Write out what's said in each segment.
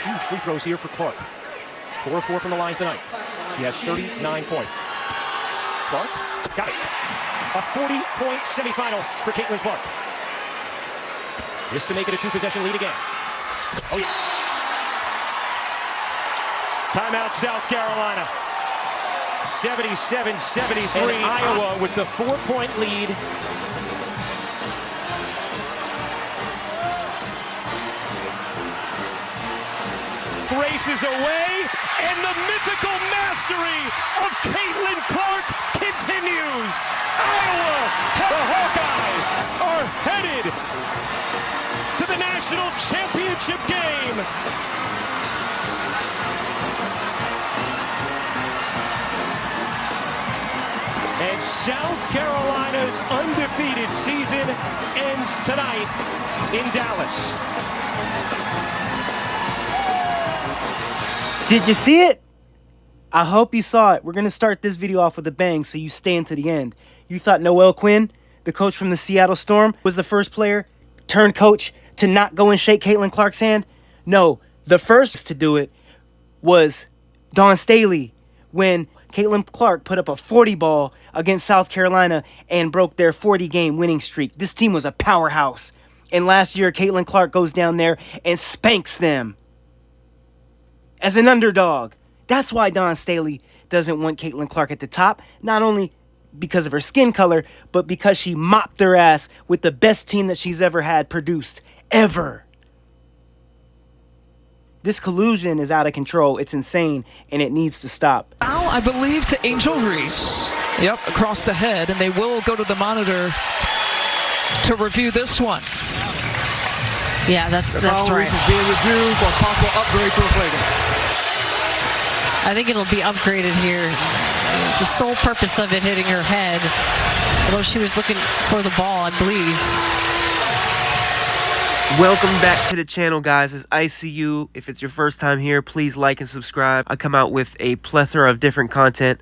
huge free throws here for Clark. 4 of 4 from the line tonight. She has 39 points. Clark got it. A 40-point semifinal for Caitlin Clark. This to make it a 2-possession lead again. Oh, yeah. Timeout, South Carolina. 77-73. And Iowa with the 4-point lead. Races away, and the mythical mastery of Caitlin Clark continues. Iowa, the Hawkeyes are headed to the national championship game. And South Carolina's undefeated season ends tonight in Dallas. Did you see it? I hope you saw it. We're going to start this video off with a bang so you stay until the end. You thought Noelle Quinn, the coach from the Seattle Storm, was the first player turned coach to not go and shake Caitlin Clark's hand? No, the first to do it was Dawn Staley when Caitlin Clark put up a 40 ball against South Carolina and broke their 40-game winning streak. This team was a powerhouse. And last year, Caitlin Clark goes down there and spanks them as an underdog. That's why Dawn Staley doesn't want Caitlin Clark at the top, not only because of her skin color, but because she mopped their ass with the best team that she's ever had produced, ever. This collusion is out of control. It's insane, and it needs to stop. Foul, I believe, to Angel Reese. Yep, across the head, and they will go to the monitor to review this one. Yeah, that's right. Reese is being reviewed for possible upgrade to a flagrant. I think it'll be upgraded here. The sole purpose of it hitting her head, although she was looking for the ball, I believe. Welcome back to the channel, guys. It's ICU. If it's your first time here, please like and subscribe. I come out with a plethora of different content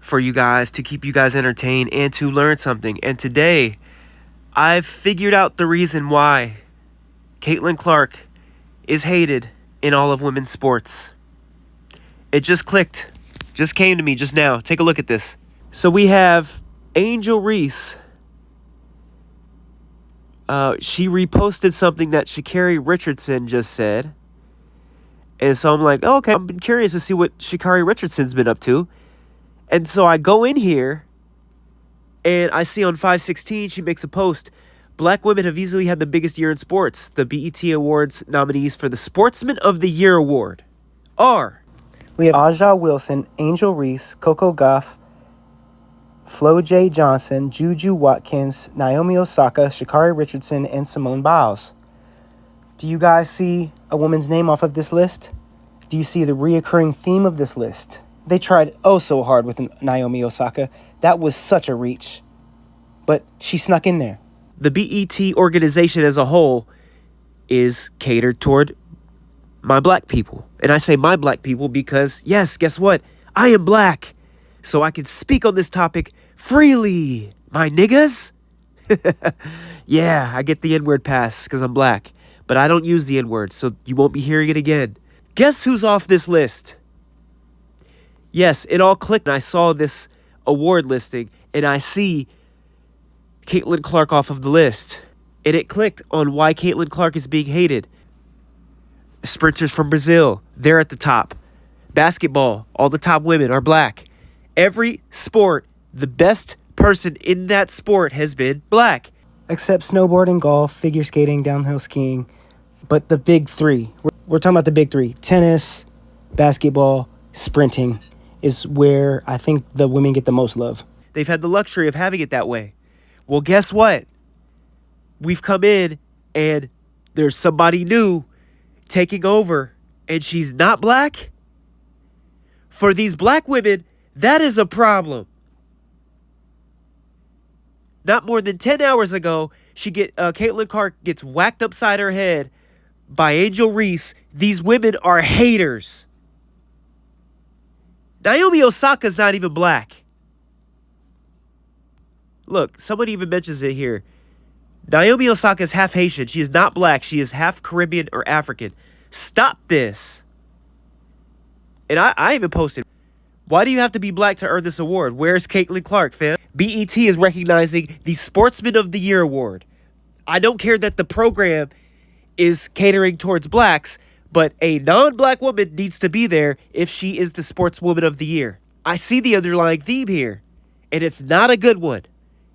for you guys to keep you guys entertained and to learn something. And today, I've figured out the reason why Caitlin Clark is hated in all of women's sports. It just clicked. Just came to me just now. Take a look at this. So we have Angel Reese. She reposted something that Sha'Carri Richardson just said. And so I'm like, oh, okay, I'm curious to see what Sha'Carri Richardson's been up to. And so I go in here, and I see on 516, she makes a post. Black women have easily had the biggest year in sports. The BET Awards nominees for the Sportsman of the Year Award are... We have Aja Wilson, Angel Reese, Coco Gauff, Flo J. Johnson, Juju Watkins, Naomi Osaka, Sha'Carri Richardson, and Simone Biles. Do you guys see a woman's name off of this list? Do you see the reoccurring theme of this list? They tried oh so hard with Naomi Osaka. That was such a reach. But she snuck in there. The BET organization as a whole is catered toward my black people. And I say my black people because, yes, guess what? I am black. So I can speak on this topic freely, my niggas. Yeah, I get the N-word pass because I'm black. But I don't use the N-word, so you won't be hearing it again. Guess who's off this list? Yes, it all clicked. I saw this award listing, and I see Caitlin Clark off of the list. And it clicked on why Caitlin Clark is being hated. Sprinters from Brazil, they're at the top. Basketball, all the top women are black. Every sport, the best person in that sport has been black. Except snowboarding, golf, figure skating, downhill skiing. But the big three, we're talking about the big three. Tennis, basketball, sprinting is where I think the women get the most love. They've had the luxury of having it that way. Well, guess what? We've come in and there's somebody new taking over, and she's not black? For these black women, that is a problem. Not more than 10 hours ago, Caitlin Clark gets whacked upside her head by Angel Reese. These women are haters. Naomi Osaka's not even black. Look, somebody even mentions it here. Naomi Osaka is half Haitian. She is not black. She is half Caribbean or African. Stop this. And I even posted, why do you have to be black to earn this award? Where's Caitlin Clark, fam? BET is recognizing the Sportsman of the Year award. I don't care that the program is catering towards blacks, but a non-black woman needs to be there if she is the Sportswoman of the Year. I see the underlying theme here, and it's not a good one.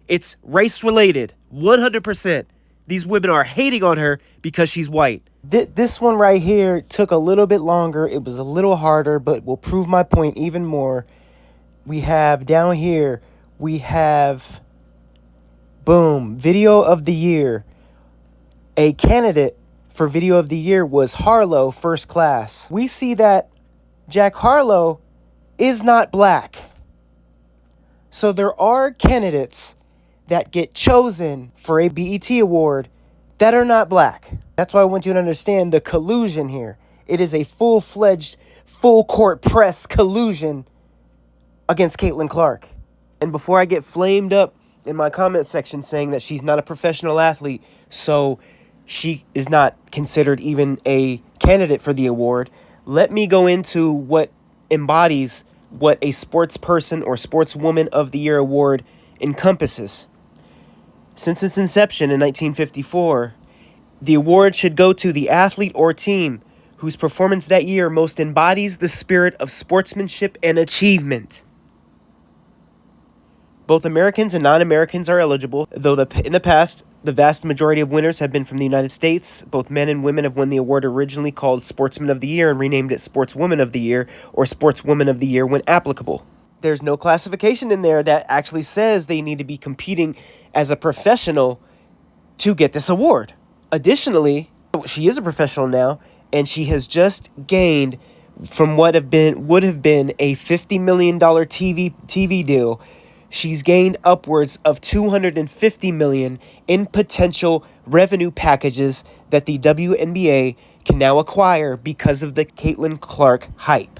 It's race-related, 100%. These women are hating on her because she's white. This one right here took a little bit longer. It was a little harder, but will prove my point even more. We have down here, boom, Video of the Year. A candidate for Video of the Year was Harlow, First Class. We see that Jack Harlow is not black. So there are candidates that get chosen for a BET award that are not black. That's why I want you to understand the collusion here. It is a full-fledged, full-court press collusion against Caitlin Clark. And before I get flamed up in my comment section saying that she's not a professional athlete, so she is not considered even a candidate for the award, let me go into what embodies what a sports person or sportswoman of the year award encompasses. Since its inception in 1954, the award should go to the athlete or team whose performance that year most embodies the spirit of sportsmanship and achievement. Both Americans and non-Americans are eligible, though in the past, the vast majority of winners have been from the United States. Both men and women have won the award originally called Sportsman of the Year and renamed it Sportswoman of the Year or Sportswoman of the Year when applicable. There's no classification in there that actually says they need to be competing as a professional to get this award. Additionally, she is a professional now, and she has just gained from would have been a $50 million TV deal. She's gained upwards of $250 million in potential revenue packages that the WNBA can now acquire because of the Caitlin Clark hype.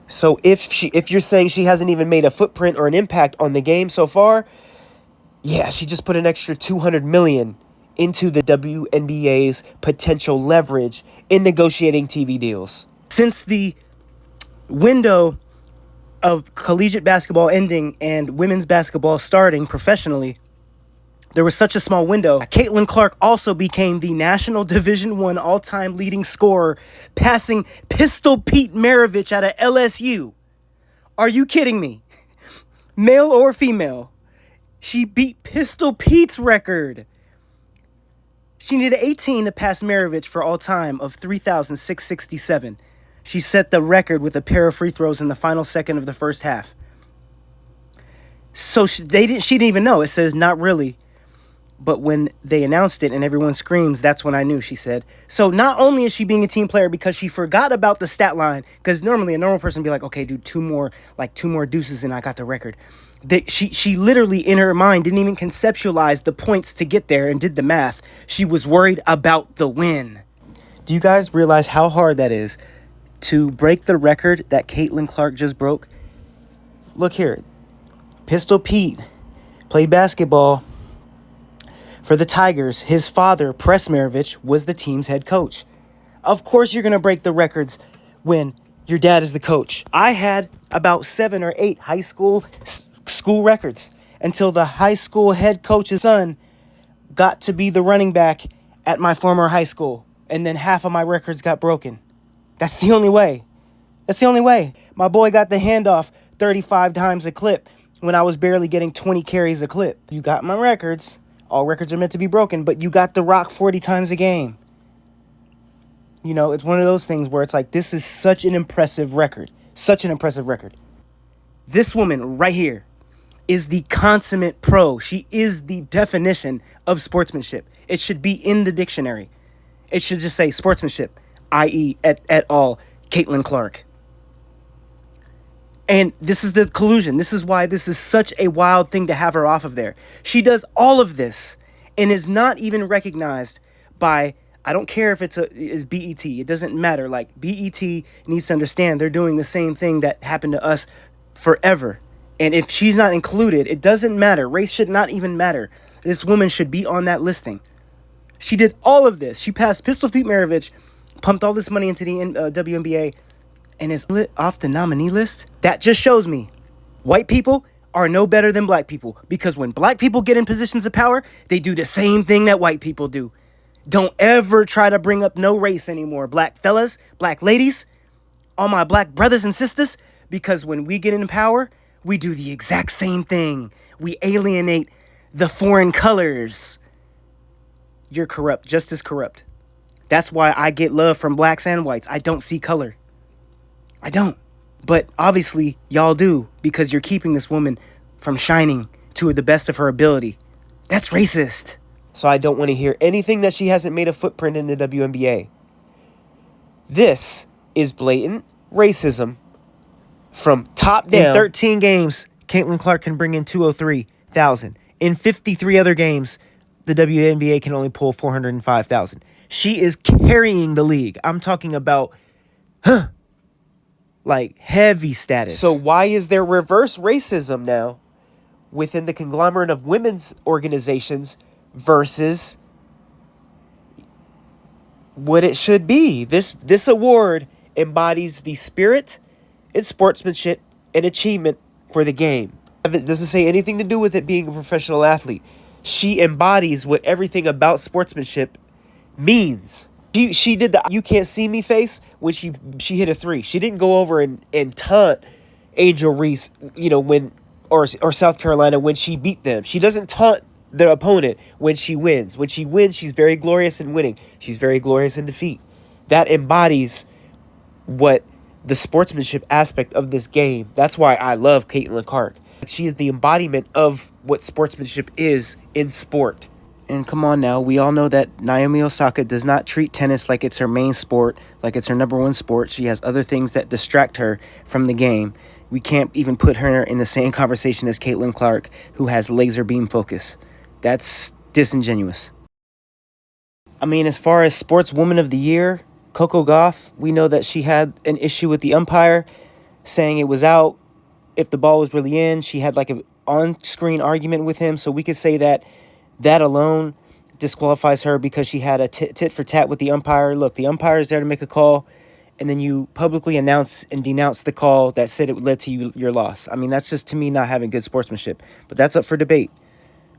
So if you're saying she hasn't even made a footprint or an impact on the game so far, yeah, she just put an extra $200 million into the WNBA's potential leverage in negotiating TV deals. Since the window of collegiate basketball ending and women's basketball starting professionally, there was such a small window. Caitlin Clark also became the National Division I all-time leading scorer, passing Pistol Pete Maravich out of LSU. Are you kidding me? Male or female? She beat Pistol Pete's record. She needed 18 to pass Maravich for all time of 3,667. She set the record with a pair of free throws in the final second of the first half. So she didn't even know. It says not really. But when they announced it and everyone screams, that's when I knew, she said. So not only is she being a team player because she forgot about the stat line, because normally a normal person would be like, okay, dude, two more deuces and I got the record. She literally in her mind didn't even conceptualize the points to get there and did the math. She was worried about the win. Do you guys realize how hard that is to break the record that Caitlin Clark just broke? Look here. Pistol Pete played basketball for the Tigers. His father, Press Maravich, was the team's head coach. Of course you're going to break the records when your dad is the coach. I had about 7 or 8 high school records until the high school head coach's son got to be the running back at my former high school. And then half of my records got broken. That's the only way. My boy got the handoff 35 times a clip when I was barely getting 20 carries a clip. You got my records. All records are meant to be broken, but you got the rock 40 times a game. You know, it's one of those things where it's like, this is such an impressive record. Such an impressive record. This woman right here is the consummate pro. She is the definition of sportsmanship. It should be in the dictionary. It should just say sportsmanship, i.e. et al. Caitlin Clark. And this is the collusion. This is why this is such a wild thing to have her off of there. She does all of this and is not even recognized by, I don't care if it's BET. It doesn't matter. Like, BET needs to understand they're doing the same thing that happened to us forever. And if she's not included, it doesn't matter. Race should not even matter. This woman should be on that listing. She did all of this. She passed Pistol Pete Maravich pumped all this money into the WNBA, and is off the nominee list. That just shows me white people are no better than black people, because when black people get in positions of power, they do the same thing that white people do. Don't ever try to bring up no race anymore, black fellas, black ladies, all my black brothers and sisters, because when we get in power, we do the exact same thing. We alienate the foreign colors. You're corrupt, just as corrupt. That's why I get love from blacks and whites. I don't see color. I don't. But obviously, y'all do, because you're keeping this woman from shining to the best of her ability. That's racist. So I don't want to hear anything that she hasn't made a footprint in the WNBA. This is blatant racism from top down. In 13 games, Caitlin Clark can bring in 203,000. In 53 other games, the WNBA can only pull 405,000. She is carrying the league. I'm talking about, like heavy status. So why is there reverse racism now within the conglomerate of women's organizations versus what it should be? This award embodies the spirit and sportsmanship and achievement for the game. It doesn't say anything to do with it being a professional athlete. She embodies what everything about sportsmanship means. She did the "you can't see me" face when she hit a three. She didn't go over and taunt Angel Reese, when or South Carolina when she beat them. She doesn't taunt the opponent when she wins. When she wins, she's very glorious in winning. She's very glorious in defeat. That embodies what the sportsmanship aspect of this game. That's why I love Caitlin Clark. She is the embodiment of what sportsmanship is in sport. And come on now, we all know that Naomi Osaka does not treat tennis like it's her main sport, like it's her number one sport. She has other things that distract her from the game. We can't even put her in the same conversation as Caitlin Clark, who has laser beam focus. That's disingenuous. I mean, as far as Sportswoman of the Year, Coco Gauff, we know that she had an issue with the umpire saying it was out if the ball was really in. She had like an on-screen argument with him, so we could say that alone disqualifies her because she had a tit for tat with the umpire. Look, the umpire is there to make a call, and then you publicly announce and denounce the call that said it led to your loss. I mean, that's just, to me, not having good sportsmanship. But that's up for debate.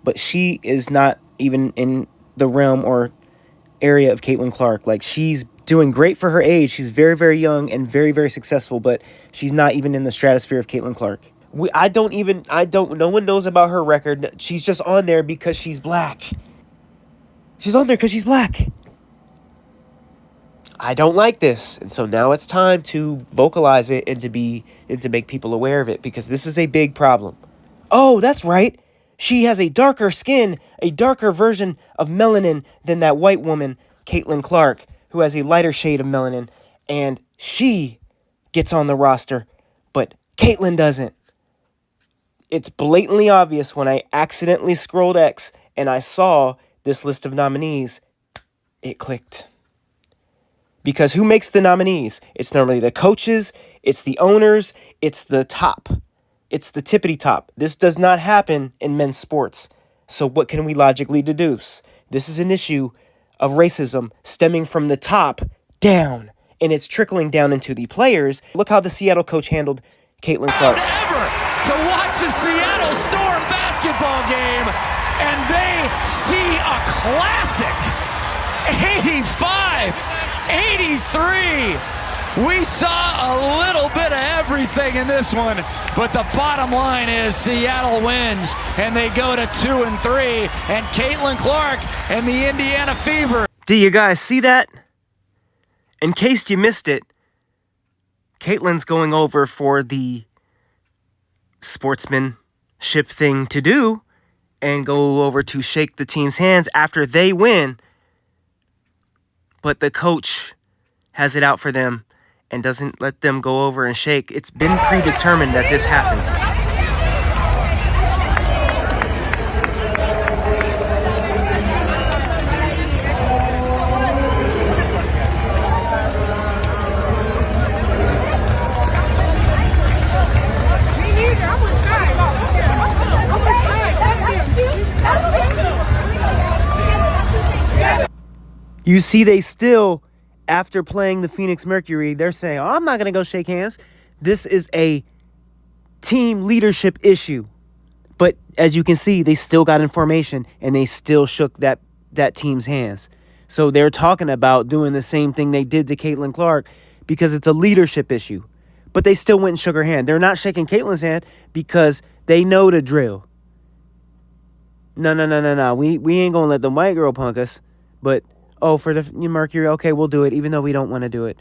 But she is not even in the realm or area of Caitlin Clark. Like, she's doing great for her age. She's very, very young and very, very successful, but she's not even in the stratosphere of Caitlin Clark. No one knows about her record. She's just on there because she's black. She's on there because she's black. I don't like this. And so now it's time to vocalize it and to make people aware of it, because this is a big problem. Oh, that's right. She has a darker skin, a darker version of melanin than that white woman, Caitlin Clark, who has a lighter shade of melanin, and she gets on the roster, but Caitlin doesn't. It's blatantly obvious when I accidentally scrolled X and I saw this list of nominees, it clicked. Because who makes the nominees? It's normally the coaches, it's the owners, it's the top. It's the tippity top. This does not happen in men's sports. So what can we logically deduce? This is an issue of racism stemming from the top down, and it's trickling down into the players. Look how the Seattle coach handled Caitlin Clark. Ever to watch a Seattle Storm basketball game, and they see a classic 85-83. We saw a little bit of everything in this one, but the bottom line is Seattle wins, and they go to 2-3, and Caitlin Clark and the Indiana Fever. Do you guys see that? In case you missed it, Caitlin's going over for the sportsmanship thing to do and go over to shake the team's hands after they win, but the coach has it out for them and doesn't let them go over and shake. It's been predetermined that this happens. You see, they still after playing the Phoenix Mercury, they're saying, oh, I'm not going to go shake hands. This is a team leadership issue. But as you can see, they still got information and they still shook that team's hands. So they're talking about doing the same thing they did to Caitlin Clark because it's a leadership issue. But they still went and shook her hand. They're not shaking Caitlin's hand because they know the drill. No. We ain't going to let the white girl punk us. But, oh, for the Mercury, okay, we'll do it even though we don't want to do it.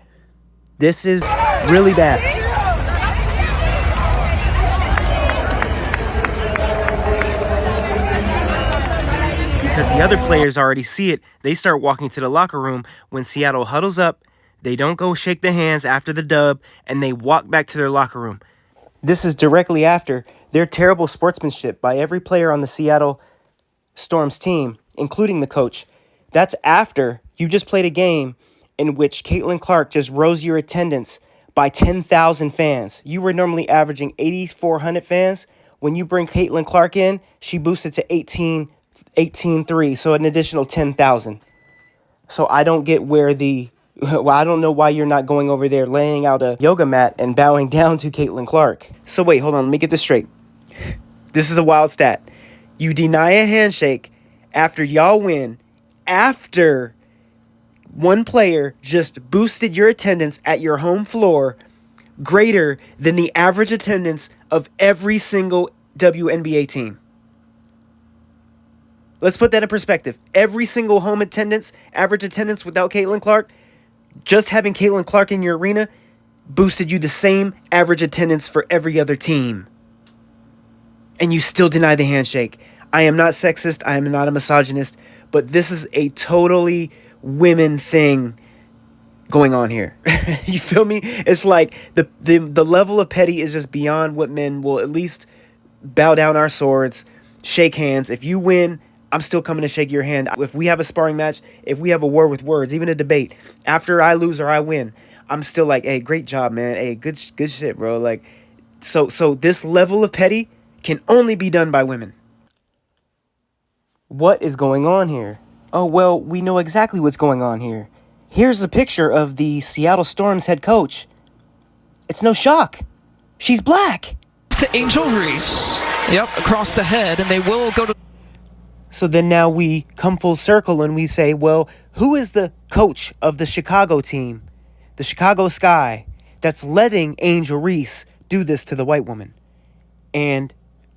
This is really bad. Because the other players already see it, they start walking to the locker room when Seattle huddles up. They don't go shake the hands after the dub, and they walk back to their locker room. This is directly after their terrible sportsmanship by every player on the Seattle Storm's team, including the coach. That's after you just played a game in which Caitlin Clark just rose your attendance by 10,000 fans. You were normally averaging 8,400 fans. When you bring Caitlin Clark in, she boosted to 18.3, so an additional 10,000. So I don't get where well, I don't know why you're not going over there laying out a yoga mat and bowing down to Caitlin Clark. So wait, hold on, let me get this straight. This is a wild stat. You deny a handshake after y'all win, after one player just boosted your attendance at your home floor greater than the average attendance of every single WNBA team. Let's put that in perspective. Every single home attendance, average attendance without Caitlin Clark, just having Caitlin Clark in your arena boosted you the same average attendance for every other team. And you still deny the handshake. I am not sexist. I am not a misogynist. But this is a totally women thing going on here. You feel me? It's like the level of petty is just beyond what men will at least bow down our swords, shake hands. If you win, I'm still coming to shake your hand. If we have a sparring match, if we have a war with words, even a debate, after I lose or I win, I'm still like, hey, great job, man. Hey, good shit, bro. Like, so this level of petty can only be done by women. What is going on here? Oh, well, we know exactly what's going on here. Here's a picture of the Seattle Storm's head coach. It's no shock. She's black. To Angel Reese. Yep, across the head, and they will go to... So then now we come full circle and we say, well, who is the coach of the Chicago team, the Chicago Sky, that's letting Angel Reese do this to the white woman? And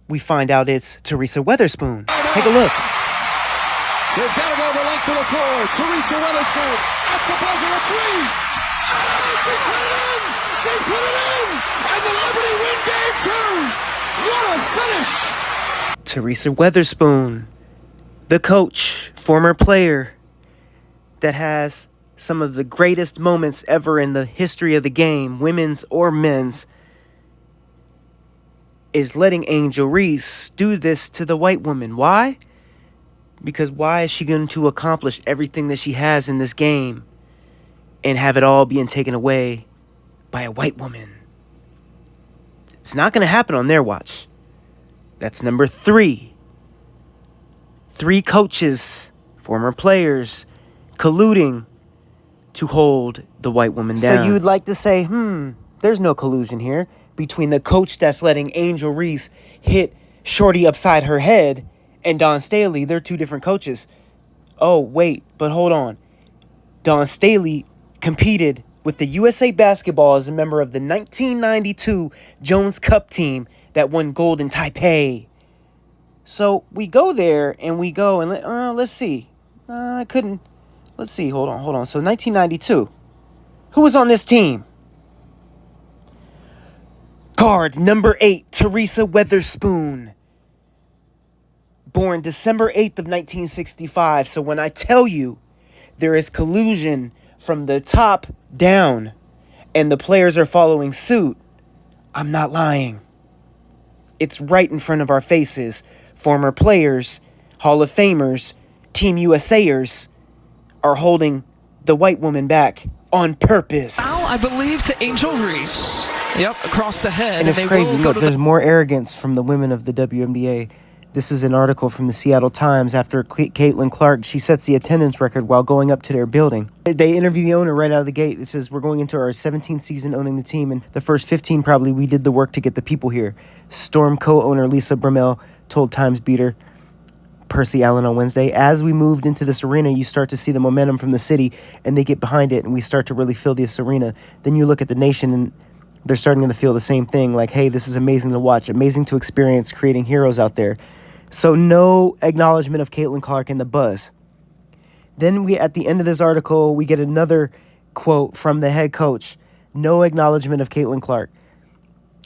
we find out it's Teresa Weatherspoon. Take a look. They've got to go the length of the floor. Teresa Weatherspoon at the buzzer of three. Oh, she put it in! She put it in! And the Liberty win game two! What a finish! Teresa Weatherspoon, the coach, former player that has some of the greatest moments ever in the history of the game, women's or men's, is letting Angel Reese do this to the white woman. Why? Because why is she going to accomplish everything that she has in this game and have it all being taken away by a white woman? It's not going to happen on their watch. That's number 3. 3 coaches, former players, colluding to hold the white woman down. So you would like to say, there's no collusion here between the coach that's letting Angel Reese hit Shorty upside her head and Dawn Staley. They're 2 different coaches. Oh, wait, but hold on. Dawn Staley competed with the USA Basketball as a member of the 1992 Jones Cup team that won gold in Taipei. So we go there and we go and let's see. Let's see. Hold on. So 1992. Who was on this team? Guard number 8, Teresa Weatherspoon. Born December 8th of 1965. So when I tell you there is collusion from the top down and the players are following suit, I'm not lying. It's right in front of our faces. Former players, Hall of Famers, Team USAers are holding the white woman back on purpose. Foul, I believe, to Angel Reese. Yep, across the head. And it's they crazy. will go Look, there's more arrogance from the women of the WNBA This is an article from the Seattle Times. After Caitlin Clark, she sets the attendance record while going up to their building. They interview the owner right out of the gate. It says, we're going into our 17th season owning the team, and the first 15 probably we did the work to get the people here. Storm co-owner Lisa Brummel told Times beater Percy Allen on Wednesday, as we moved into this arena, you start to see the momentum from the city, and they get behind it, and we start to really fill this arena. Then you look at the nation, and they're starting to feel the same thing, like, hey, this is amazing to watch, amazing to experience, creating heroes out there. So no acknowledgement of Caitlin Clark and the buzz. Then we, at the end of this article, we get another quote from the head coach. No acknowledgement of Caitlin Clark.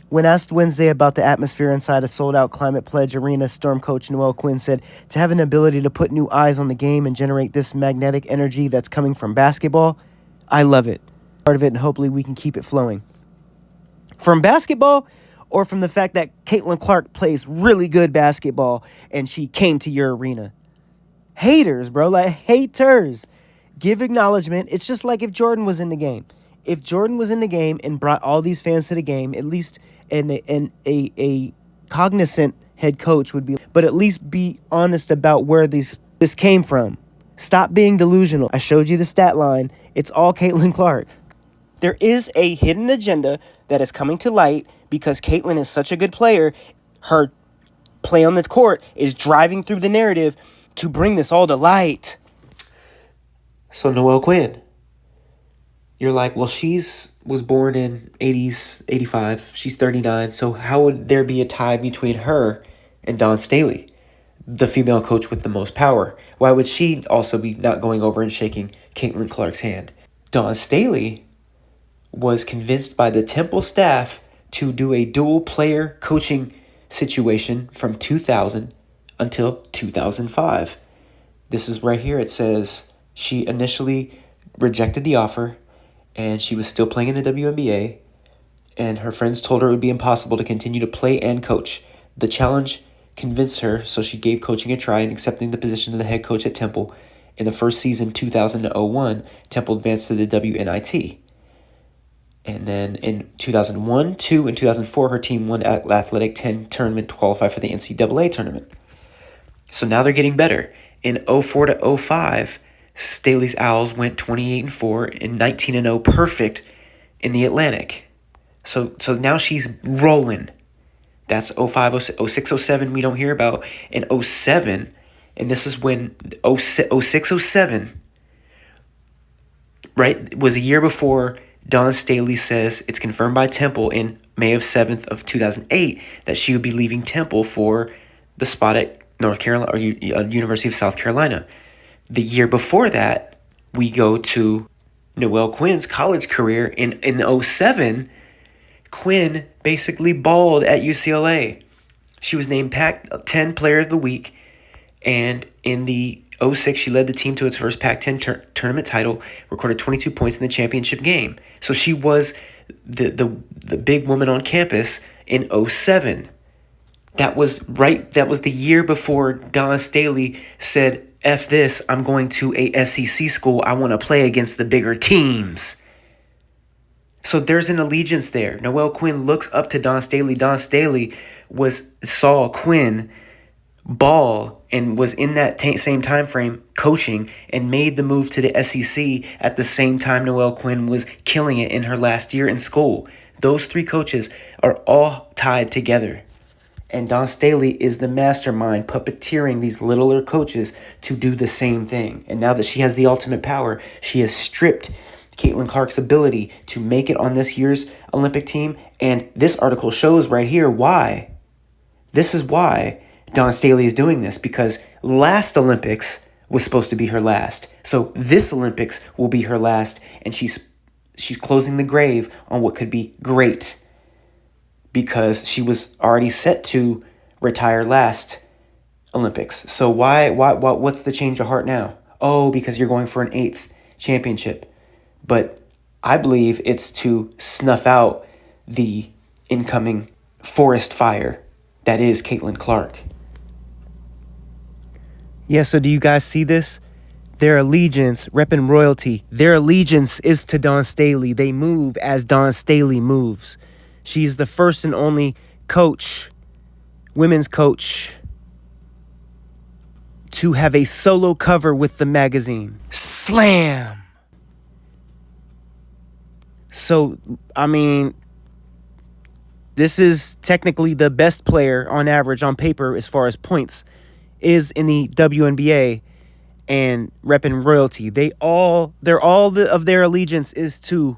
When asked Wednesday about the atmosphere inside a sold-out Climate Pledge Arena, Storm coach Noelle Quinn said, to have an ability to put new eyes on the game and generate this magnetic energy that's coming from basketball, I love it. Part of it, and hopefully we can keep it flowing. From basketball, or from the fact that Caitlin Clark plays really good basketball and she came to your arena. Haters, bro, like haters. Give acknowledgement. It's just like if Jordan was in the game. If Jordan was in the game and brought all these fans to the game, at least a cognizant head coach would be, but at least be honest about where this came from. Stop being delusional. I showed you the stat line. It's all Caitlin Clark. There is a hidden agenda that is coming to light because Caitlin is such a good player. Her play on the court is driving through the narrative to bring this all to light. So Noelle Quinn, you're like, well, was born in 80s, 85. She's 39. So how would there be a tie between her and Dawn Staley, the female coach with the most power? Why would she also be not going over and shaking Caitlin Clark's hand? Dawn Staley was convinced by the Temple staff to do a dual player coaching situation from 2000 until 2005. This is right here. It says she initially rejected the offer and she was still playing in the WNBA, and her friends told her it would be impossible to continue to play and coach. The challenge convinced her, so she gave coaching a try and accepting the position of the head coach at Temple. In the first season, 2001, Temple advanced to the WNIT. And then in 2001, 2, and 2004, her team won Athletic 10 tournament to qualify for the NCAA tournament. So now they're getting better. In 04 to 05, Staley's Owls went 28-4 and 19-0 perfect in the Atlantic. So now she's rolling. That's 05, 06, 07 we don't hear about. In 07, and this is when 06, 07, right, was a year before Dawn Staley says it's confirmed by Temple in May 7th of 2008 that she would be leaving Temple for the spot at North Carolina or University of South Carolina. The year before that, we go to Noelle Quinn's college career. In 07, Quinn basically balled at UCLA. She was named Pac-10 Player of the Week, and in the 06, she led the team to its first Pac-10 tournament title, recorded 22 points in the championship game. So she was the big woman on campus in 07. That was the year before Dawn Staley said, F this, I'm going to a SEC school. I want to play against the bigger teams. So there's an allegiance there. Noelle Quinn looks up to Dawn Staley. Dawn Staley saw Quinn ball and was in that same time frame coaching and made the move to the SEC at the same time Noelle Quinn was killing it in her last year in school. Those three coaches are all tied together. And Dawn Staley is the mastermind puppeteering these littler coaches to do the same thing. And now that she has the ultimate power, she has stripped Caitlin Clark's ability to make it on this year's Olympic team. And this article shows right here why. This is why Dawn Staley is doing this, because last Olympics was supposed to be her last. So this Olympics will be her last, and she's closing the grave on what could be great, because she was already set to retire last Olympics. So what's the change of heart now? Oh, because you're going for an 8th championship. But I believe it's to snuff out the incoming forest fire that is Caitlin Clark. Yeah, so do you guys see this? Their allegiance, repping royalty, their allegiance is to Dawn Staley. They move as Dawn Staley moves. She's the first and only coach, women's coach, to have a solo cover with the magazine. Slam! So, I mean, this is technically the best player on average on paper as far as points is in the WNBA and repping royalty. They're all of their allegiance is to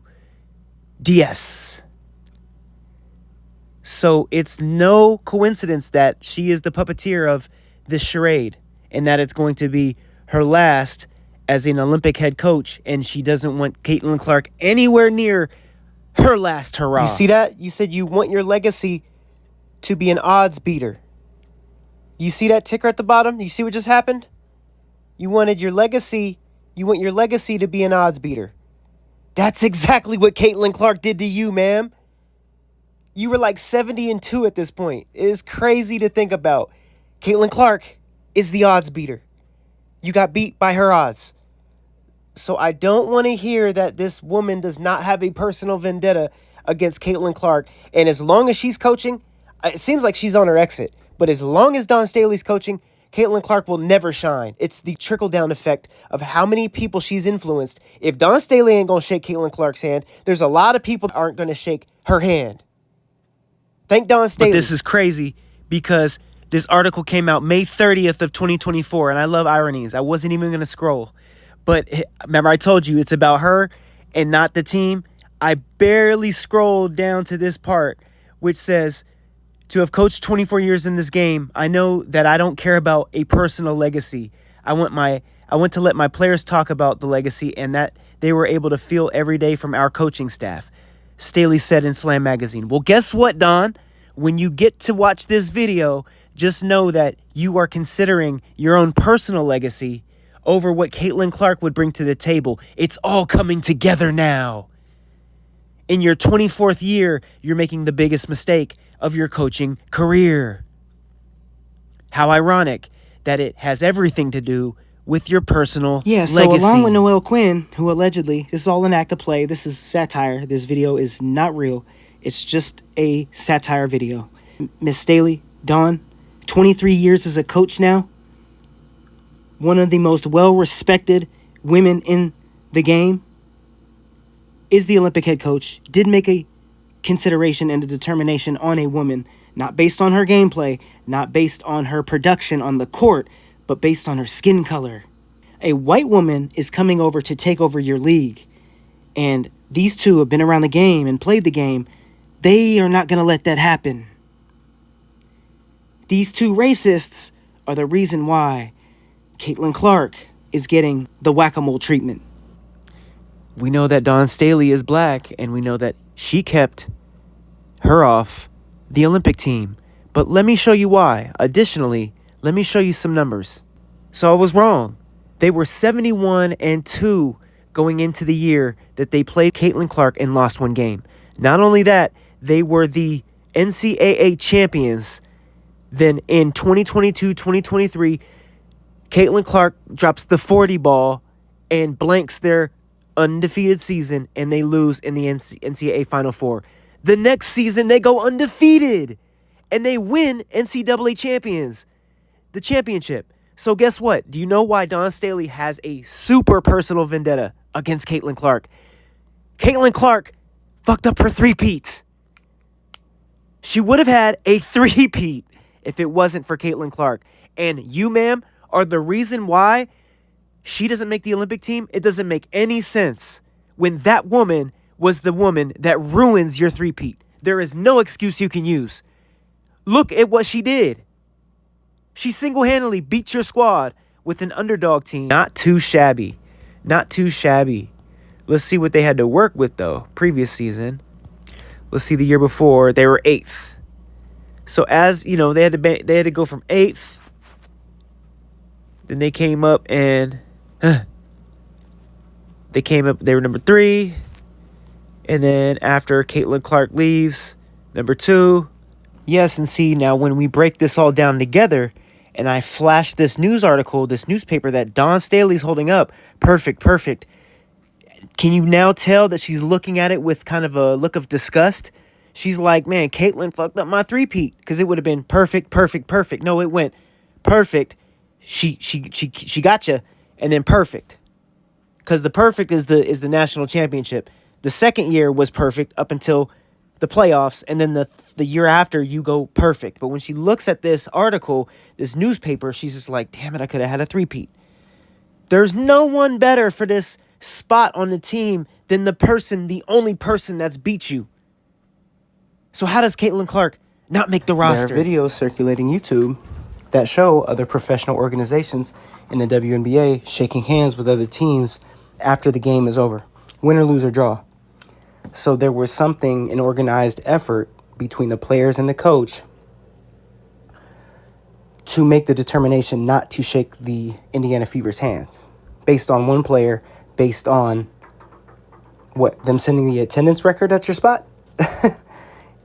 DS. So it's no coincidence that she is the puppeteer of this charade and that it's going to be her last as an Olympic head coach, and she doesn't want Caitlin Clark anywhere near her last hurrah. You see that? You said you want your legacy to be an odds beater. You see that ticker at the bottom? You see what just happened? You want your legacy to be an odds beater. That's exactly what Caitlin Clark did to you, ma'am. You were like 70-2 at this point. It is crazy to think about. Caitlin Clark is the odds beater. You got beat by her odds. So I don't want to hear that this woman does not have a personal vendetta against Caitlin Clark. And as long as she's coaching, it seems like she's on her exit. But as long as Dawn Staley's coaching, Caitlin Clark will never shine. It's the trickle-down effect of how many people she's influenced. If Dawn Staley ain't going to shake Caitlin Clark's hand, there's a lot of people that aren't going to shake her hand. Thank Dawn Staley. But this is crazy because this article came out May 30th of 2024, and I love ironies. I wasn't even going to scroll. But remember, I told you it's about her and not the team. I barely scrolled down to this part, which says, to have coached 24 years in this game, I know that I don't care about a personal legacy. I want to let my players talk about the legacy and that they were able to feel every day from our coaching staff, Staley said in Slam Magazine. Well, guess what, Don? When you get to watch this video, just know that you are considering your own personal legacy over what Caitlin Clark would bring to the table. It's all coming together now. In your 24th year, you're making the biggest mistake of your coaching career. How ironic that it has everything to do with your personal legacy. So along with Noelle Quinn, who allegedly, this is all an act of play, this is satire, this video is not real, it's just a satire video. Miss Staley, Dawn, 23 years as a coach now, one of the most well-respected women in the game, is the Olympic head coach, did make a consideration and a determination on a woman, not based on her gameplay, not based on her production on the court, but based on her skin color. A white woman is coming over to take over your league, and these two have been around the game and played the game. They are not going to let that happen. These two racists are the reason why Caitlin Clark is getting the whack-a-mole treatment. We know that Dawn Staley is black, and we know that she kept her off the Olympic team. But let me show you why. Additionally, let me show you some numbers. So I was wrong. They were 71-2 going into the year that they played Caitlin Clark and lost one game. Not only that, they were the NCAA champions. Then in 2022-2023, Caitlin Clark drops the 40 ball and blanks their undefeated season, and they lose in the NCAA Final Four. The next season, they go undefeated, and they win NCAA champions, the championship. So guess what? Do you know why Dawn Staley has a super personal vendetta against Caitlin Clark? Caitlin Clark fucked up her three-peats. She would have had a three-peat if it wasn't for Caitlin Clark. And you, ma'am, are the reason why she doesn't make the Olympic team. It doesn't make any sense when that woman was the woman that ruins your three-peat. There is no excuse you can use. Look at what she did. She single-handedly beat your squad with an underdog team. Not too shabby. Not too shabby. Let's see what they had to work with, though, previous season. Let's see, the year before, they were 8th. So as, you know, they had to go from 8th. Then they came up and they were number 3. And then after Caitlin Clark leaves, number 2. Yes, and see, now when we break this all down together and I flash this news article, this newspaper that Dawn Staley's holding up, perfect. Can you now tell that she's looking at it with kind of a look of disgust? She's like, man, Caitlin fucked up my three-peat because it would have been perfect. No, it went perfect. she got you, and then perfect. Because the perfect is the national championship. The second year was perfect up until the playoffs, and then the year after you go perfect. But when she looks at this article, this newspaper, she's just like, damn it, I could have had a three-peat. There's no one better for this spot on the team than the only person that's beat you. So how does Caitlin Clark not make the roster? There are videos circulating YouTube that show other professional organizations in the WNBA shaking hands with other teams after the game is over, win or lose or draw. So there was an organized effort between the players and the coach to make the determination not to shake the Indiana Fever's hands based on one player, based on them sending the attendance record at your spot.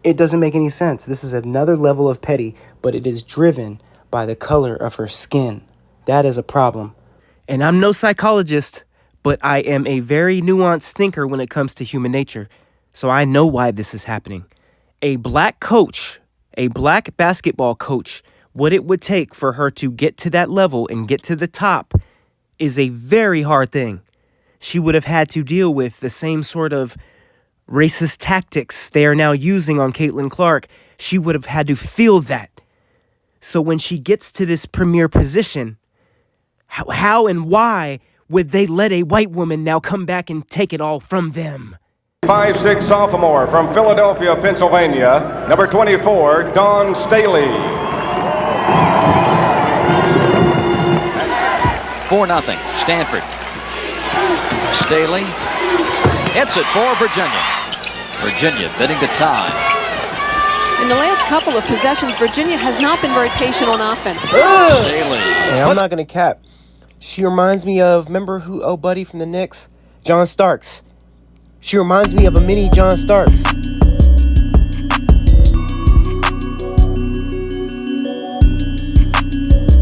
It doesn't make any sense. This is another level of petty, but it is driven by the color of her skin. That is a problem. And I'm no psychologist, but I am a very nuanced thinker when it comes to human nature. So I know why this is happening. A black coach, a black basketball coach, what it would take for her to get to that level and get to the top is a very hard thing. She would have had to deal with the same sort of racist tactics they are now using on Caitlin Clark. She would have had to feel that. So when she gets to this premier position, how and why would they let a white woman now come back and take it all from them? 5'6" sophomore from Philadelphia, Pennsylvania, number 24, Dawn Staley. 4-0, Stanford. Staley hits it for Virginia. Virginia bidding the time. In the last couple of possessions, Virginia has not been very patient on offense. Staley. Hey, I'm not going to cap. She reminds me of, remember buddy from the Knicks? John Starks. She reminds me of a mini John Starks.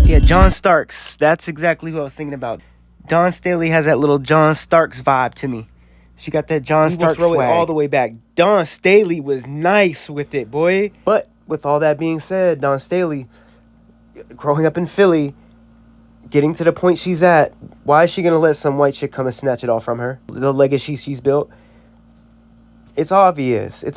Yeah, John Starks. That's exactly who I was thinking about. Dawn Staley has that little John Starks vibe to me. She got that John Starks swag. It all the way back. Dawn Staley was nice with it, boy. But with all that being said, Dawn Staley, growing up in Philly, getting to the point she's at, why is she going to let some white chick come and snatch it all from her? The legacy she's built. It's obvious. She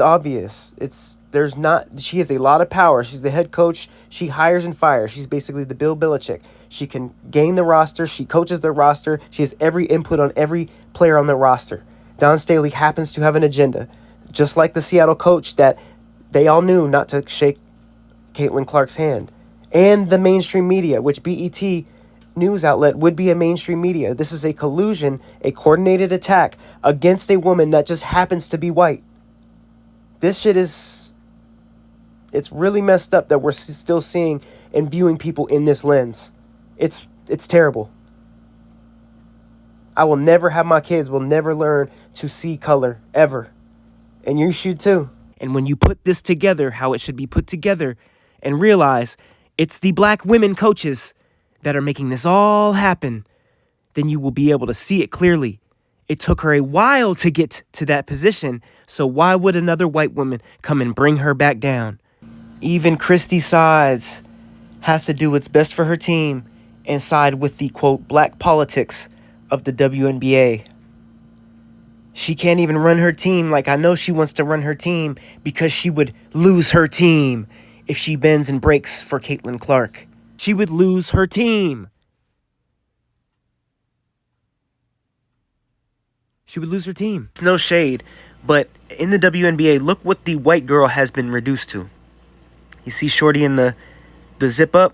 has a lot of power. She's the head coach. She hires and fires. She's basically the Bill Belichick. She can gain the roster. She coaches the roster. She has every input on every player on the roster. Dawn Staley happens to have an agenda. Just like the Seattle coach that they all knew not to shake Caitlin Clark's hand. And the mainstream media, which BET news outlet would be a mainstream media. This is a collusion, a coordinated attack against a woman that just happens to be white. This shit it's really messed up that we're still seeing and viewing people in this lens. It's terrible. I will never have my kids will never learn to see color ever. And you should too. And when you put this together, how it should be put together, and realize it's the black women coaches that are making this all happen, then you will be able to see it clearly. It took her a while to get to that position, so why would another white woman come and bring her back down? Even Christy Sides has to do what's best for her team and side with the, quote, black politics of the WNBA. She can't even run her team like I know she wants to run her team because she would lose her team if she bends and breaks for Caitlin Clark. She would lose her team. She would lose her team. It's no shade, but in the WNBA, look what the white girl has been reduced to. You see Shorty in the zip up?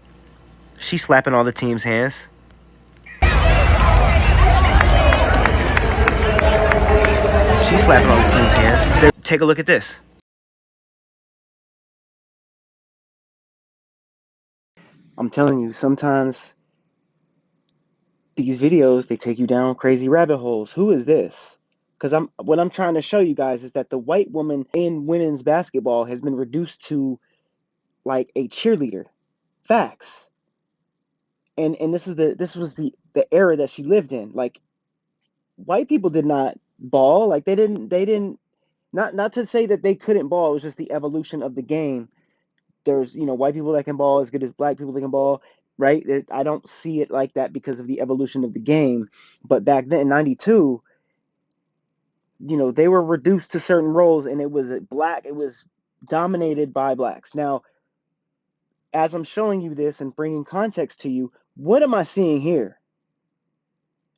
She's slapping all the team's hands. She's slapping all the team's hands. Take a look at this. I'm telling you, sometimes these videos, they take you down crazy rabbit holes. Who is this? Because what I'm trying to show you guys is that the white woman in women's basketball has been reduced to like a cheerleader. Facts. And this was the era that she lived in. Like, white people did not ball. Like they didn't not to say that they couldn't ball. It was just the evolution of the game. There's, white people that can ball as good as black people that can ball. right? I don't see it like that because of the evolution of the game. But back then in 92, they were reduced to certain roles, and it was dominated by blacks. Now, as I'm showing you this and bringing context to you, what am I seeing here?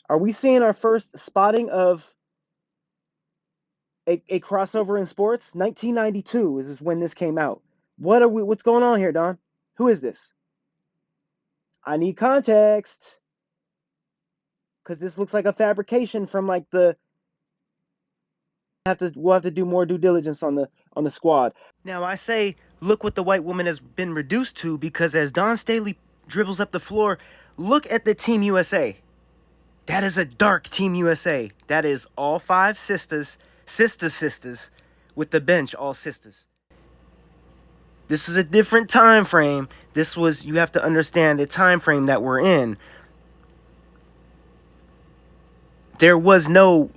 Are we seeing our first spotting of a crossover in sports? 1992 is when this came out. What's going on here, Don? Who is this? I need context, because this looks like a fabrication from like the. We'll have to do more due diligence on the squad. Now I say, look what the white woman has been reduced to, because as Dawn Staley dribbles up the floor, look at the Team USA. That is a dark Team USA. That is all 5 sisters, with the bench all sisters. This is a different time frame. You have to understand the time frame that we're in. There was no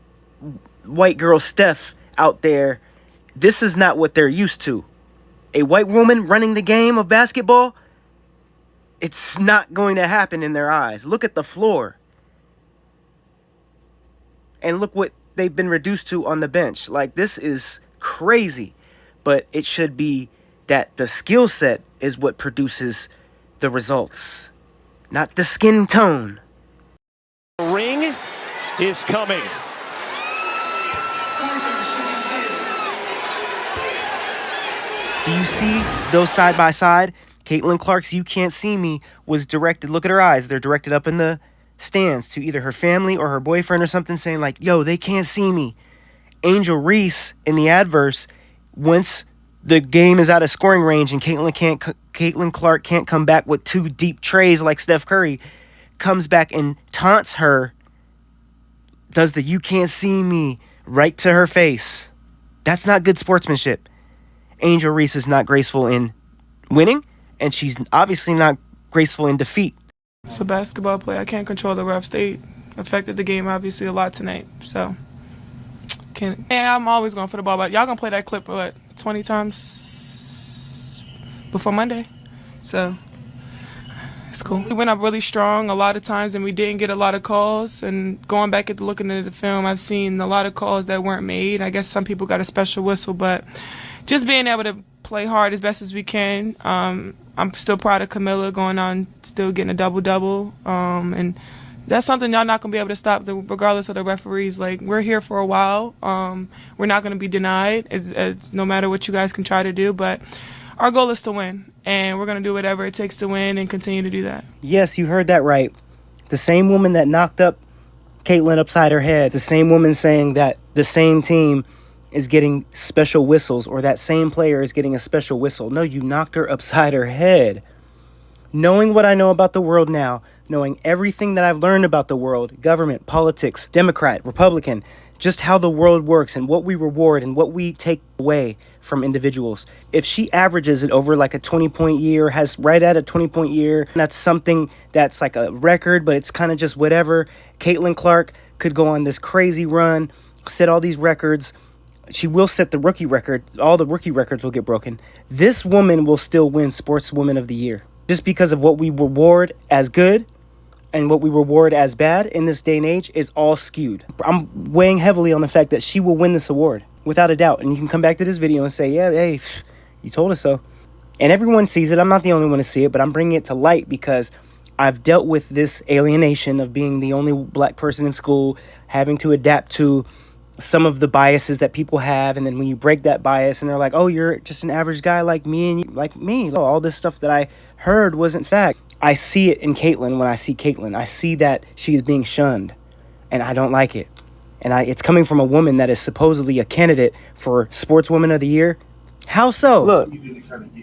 white girl Steph out there. This is not what they're used to. A white woman running the game of basketball, it's not going to happen in their eyes. Look at the floor. And look what they've been reduced to on the bench. Like, this is crazy. But it should be that the skill set is what produces the results, not the skin tone. The ring is coming. Do you see those side by side? Caitlin Clark's "You Can't See Me" was directed, look at her eyes, they're directed up in the stands to either her family or her boyfriend or something, saying like, yo, they can't see me. Angel Reese in the adverse, once the game is out of scoring range and Caitlin Clark can't come back with 2 deep trays like Steph Curry, comes back and taunts her, does the "you can't see me" right to her face. That's not good sportsmanship. Angel Reese is not graceful in winning, and she's obviously not graceful in defeat. It's a basketball play. I can't control the refs. They affected the game obviously a lot tonight. So, I'm always going for the ball. But y'all gonna play that clip 20 times before Monday. So it's cool. We went up really strong a lot of times, and we didn't get a lot of calls. And going back at looking at the film, I've seen a lot of calls that weren't made. I guess some people got a special whistle, but just being able to play hard as best as we can. I'm still proud of Camilla going on, still getting a double-double. And that's something y'all not going to be able to stop, regardless of the referees. Like, we're here for a while. We're not going to be denied, it's no matter what you guys can try to do. But our goal is to win, and we're going to do whatever it takes to win and continue to do that. Yes, you heard that right. The same woman that knocked up Caitlin upside her head, the same woman saying that the same team is getting special whistles, or that same player is getting a special whistle. No, you knocked her upside her head. Knowing what I know about the world now, knowing everything that I've learned about the world, government, politics, Democrat, Republican, just how the world works and what we reward and what we take away from individuals. If she averages it over like a 20-point year, has right at a 20-point year, that's something that's like a record, but it's kind of just whatever. Caitlin Clark could go on this crazy run, set all these records. She will set the rookie record. All the rookie records will get broken. This woman will still win Sportswoman of the Year. Just because of what we reward as good and what we reward as bad in this day and age is all skewed. I'm weighing heavily on the fact that she will win this award, without a doubt. And you can come back to this video and say, yeah, hey, you told us so. And everyone sees it. I'm not the only one to see it, but I'm bringing it to light because I've dealt with this alienation of being the only black person in school, having to adapt to some of the biases that people have, and then when you break that bias and they're like, oh, you're just an average guy like me and you, like me. All this stuff that I heard wasn't fact. I see it in Caitlin when I see Caitlin. I see that she is being shunned, and I don't like it. And it's coming from a woman that is supposedly a candidate for Sportswoman of the Year. How so? Look,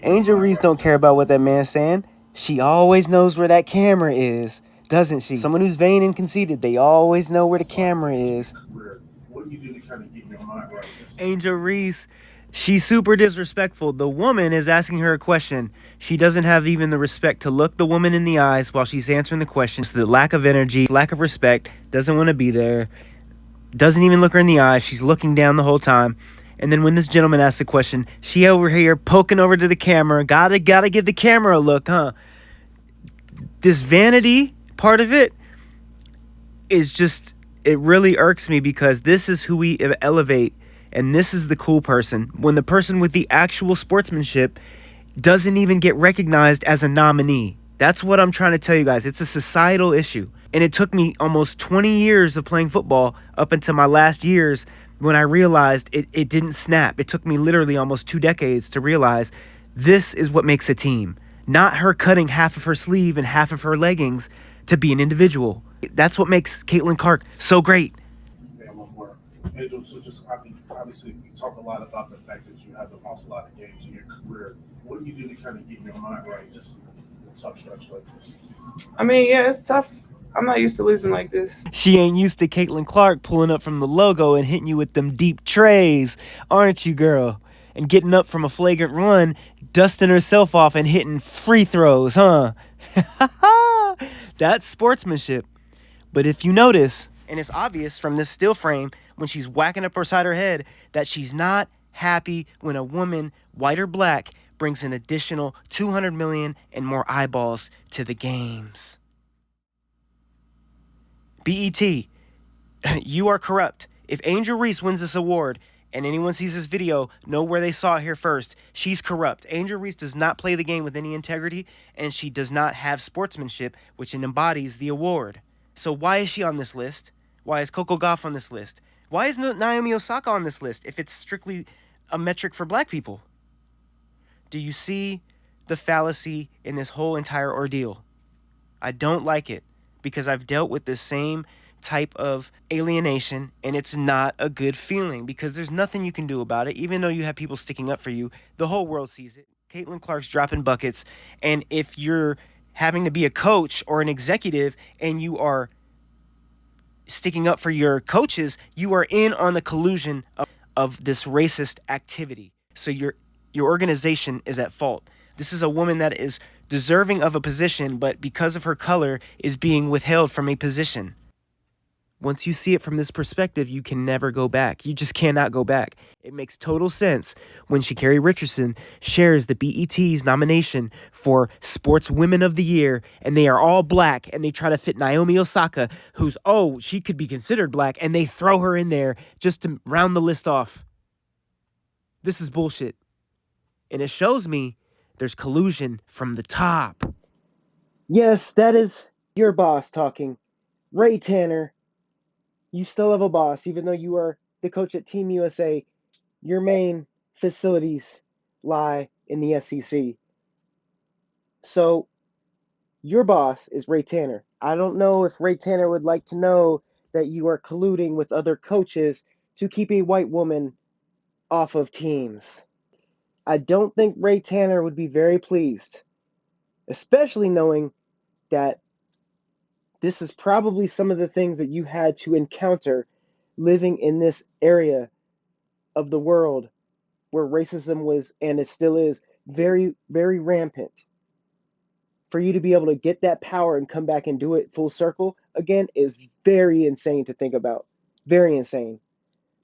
Angel Reese don't care about what that man's saying. She always knows where that camera is, doesn't she? Someone who's vain and conceited, they always know where the camera is. Angel Reese, she's super disrespectful. The woman is asking her a question. She doesn't have even the respect to look the woman in the eyes while she's answering the question. It's the lack of energy, lack of respect, doesn't want to be there, doesn't even look her in the eyes. She's looking down the whole time. And then when this gentleman asks the question, she over here poking over to the camera. Gotta give the camera a look, huh? this vanity part of it is just, it really irks me, because this is who we elevate, and this is the cool person, when the person with the actual sportsmanship doesn't even get recognized as a nominee. That's what I'm trying to tell you guys. It's a societal issue. And it took me almost 20 years of playing football up until my last years when I realized it didn't snap. It took me literally almost 2 decades to realize this is what makes a team. Not her cutting half of her sleeve and half of her leggings to be an individual. That's what makes Caitlin Clark so great. Yeah, one more. Angel, so just, I mean, obviously, we talk a lot about the fact that you haven't lost a lot of games in your career. What do you do to kind of keep your mind right, just a tough stretch like this? I mean, yeah, it's tough. I'm not used to losing like this. She ain't used to Caitlin Clark pulling up from the logo and hitting you with them deep trays, aren't you, girl? And getting up from a flagrant run, dusting herself off and hitting free throws, huh? That's sportsmanship. But if you notice, and it's obvious from this still frame when she's whacking up beside her head, that she's not happy when a woman, white or black, brings an additional 200 million and more eyeballs to the games. BET, you are corrupt. If Angel Reese wins this award and anyone sees this video, know where they saw it here first. She's corrupt. Angel Reese does not play the game with any integrity, and she does not have sportsmanship, which embodies the award. So why is she on this list? Why is Coco Gauff on this list? Why is Naomi Osaka on this list if it's strictly a metric for black people? Do you see the fallacy in this whole entire ordeal? I don't like it, because I've dealt with this same type of alienation, and it's not a good feeling, because there's nothing you can do about it. Even though you have people sticking up for you, the whole world sees it. Caitlin Clark's dropping buckets, and if you're having to be a coach or an executive and you are sticking up for your coaches, you are in on the collusion of this racist activity. So your organization is at fault. This is a woman that is deserving of a position, but because of her color is being withheld from a position. Once you see it from this perspective, you can never go back. You just cannot go back. It makes total sense when Sha'Carri Richardson shares the BET's nomination for Sports Women of the Year, and they are all black, and they try to fit Naomi Osaka, who's, she could be considered black, and they throw her in there just to round the list off. This is bullshit. And it shows me there's collusion from the top. Yes, that is your boss talking. Ray Tanner, you still have a boss, even though you are the coach at Team USA. Your main facilities lie in the SEC. So, your boss is Ray Tanner. I don't know if Ray Tanner would like to know that you are colluding with other coaches to keep a white woman off of teams. I don't think Ray Tanner would be very pleased, especially knowing that this is probably some of the things that you had to encounter living in this area of the world where racism was, and it still is, very, very rampant. For you to be able to get that power and come back and do it full circle again is very insane to think about. Very insane.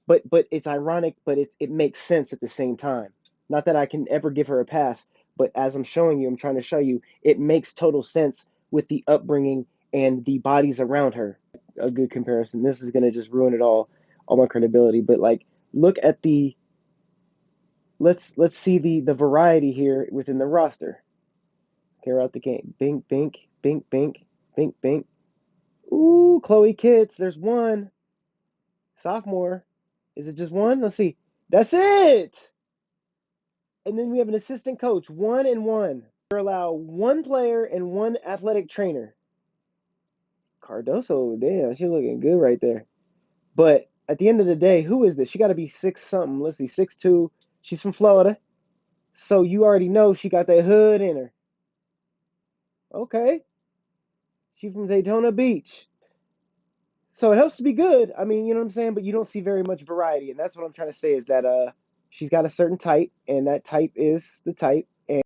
But it's ironic, but it makes sense at the same time. Not that I can ever give her a pass, but as I'm showing you, I'm trying to show you, it makes total sense with the upbringing and the bodies around her. A good comparison. This is going to just ruin it all my credibility. But like, look at the, let's see the variety here within the roster. Clear out the game. Bink, bink, bink, bink, bink, bink. Ooh, Chloe Kitts, there's one. Sophomore. Is it just one? Let's see. That's it! And then we have an assistant coach, 1 and 1. We're allowed one player and one athletic trainer. Cardoso, damn, she's looking good right there. But at the end of the day, who is this? She got to be 6-something. Let's see, 6'2". She's from Florida. So you already know she got that hood in her. Okay. She's from Daytona Beach. So it helps to be good. I mean, you know what I'm saying? But you don't see very much variety. And that's what I'm trying to say is that she's got a certain type, and that type is the type. And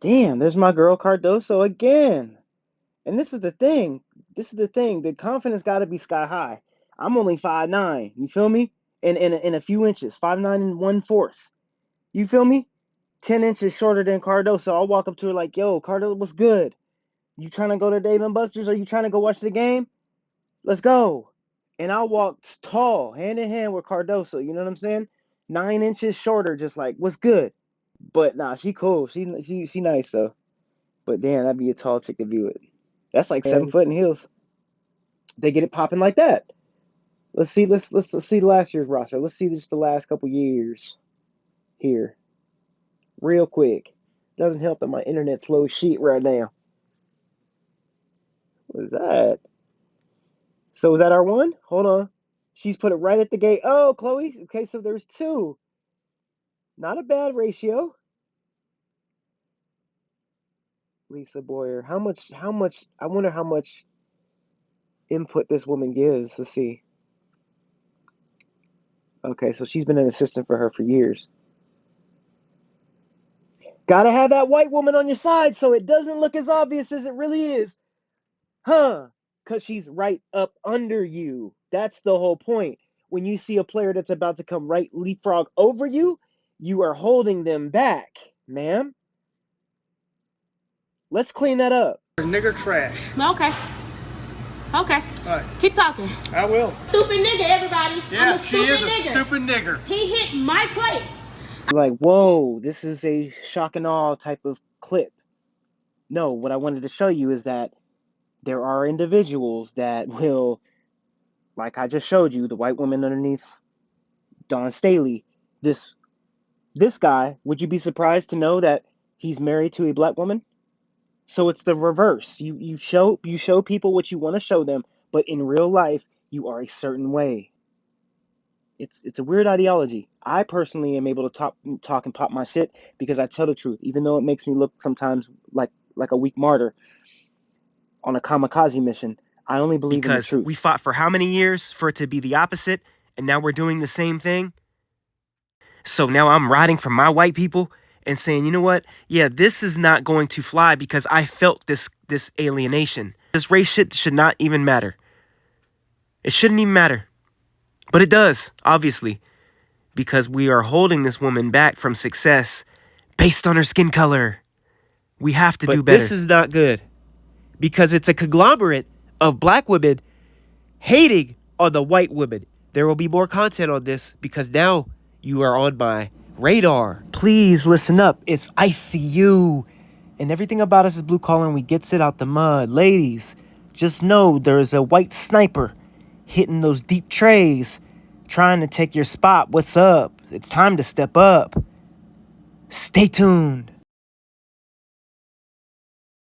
damn, there's my girl Cardoso again. And this is the thing. The confidence got to be sky high. I'm only 5'9". You feel me? In a few inches. 5'9" and 1/4. You feel me? 10 inches shorter than Cardoso. I'll walk up to her like, yo, Cardoso, what's good? You trying to go to Dave & Buster's or you trying to go watch the game? Let's go. And I walked tall, hand in hand with Cardoso. You know what I'm saying? 9 inches shorter, just like, what's good? But nah, she cool. She nice though. But damn, that'd be a tall chick to view it. That's like 7 foot in heels. They get it popping like that. Let's see last year's roster. Let's see just the last couple years here. Real quick. Doesn't help that my internet's slow sheet right now. What is that? So is that our one? Hold on. She's put it right at the gate. Oh, Chloe. Okay, so there's 2. Not a bad ratio. Lisa Boyer. How much, I wonder how much input this woman gives. Let's see. Okay, so she's been an assistant for her for years. Gotta have that white woman on your side so it doesn't look as obvious as it really is. Huh? Because she's right up under you. That's the whole point. When you see a player that's about to come right leapfrog over you, you are holding them back, ma'am. Let's clean that up. Nigger trash. Okay. Okay. All right. Keep talking. I will. Stupid nigga, everybody. Yeah, I'm a she is stupid a nigger. stupid nigger. He hit my plate. Like, whoa, this is a shock and awe type of clip. No, what I wanted to show you is that there are individuals that will, like I just showed you, the white woman underneath Don Staley. This guy, would you be surprised to know that he's married to a black woman? So it's the reverse. You show people what you want to show them, but in real life, you are a certain way. It's a weird ideology. I personally am able to talk and pop my shit because I tell the truth, even though it makes me look sometimes like a weak martyr on a kamikaze mission. I only believe in the Because truth. we fought for how many years for it to be the opposite, and now we're doing the same thing? So now I'm riding for my white people and saying, you know what? Yeah, this is not going to fly because I felt this alienation. This race shit should not even matter. It shouldn't even matter. But it does, obviously, because we are holding this woman back from success based on her skin color. We have to do better. This is not good because it's a conglomerate of black women hating on the white women. There will be more content on this because now you are on my radar. Please listen up. It's ICU. And everything about us is blue collar and we gets it out the mud. Ladies, just know there is a white sniper hitting those deep trays, trying to take your spot. What's up? It's time to step up. Stay tuned.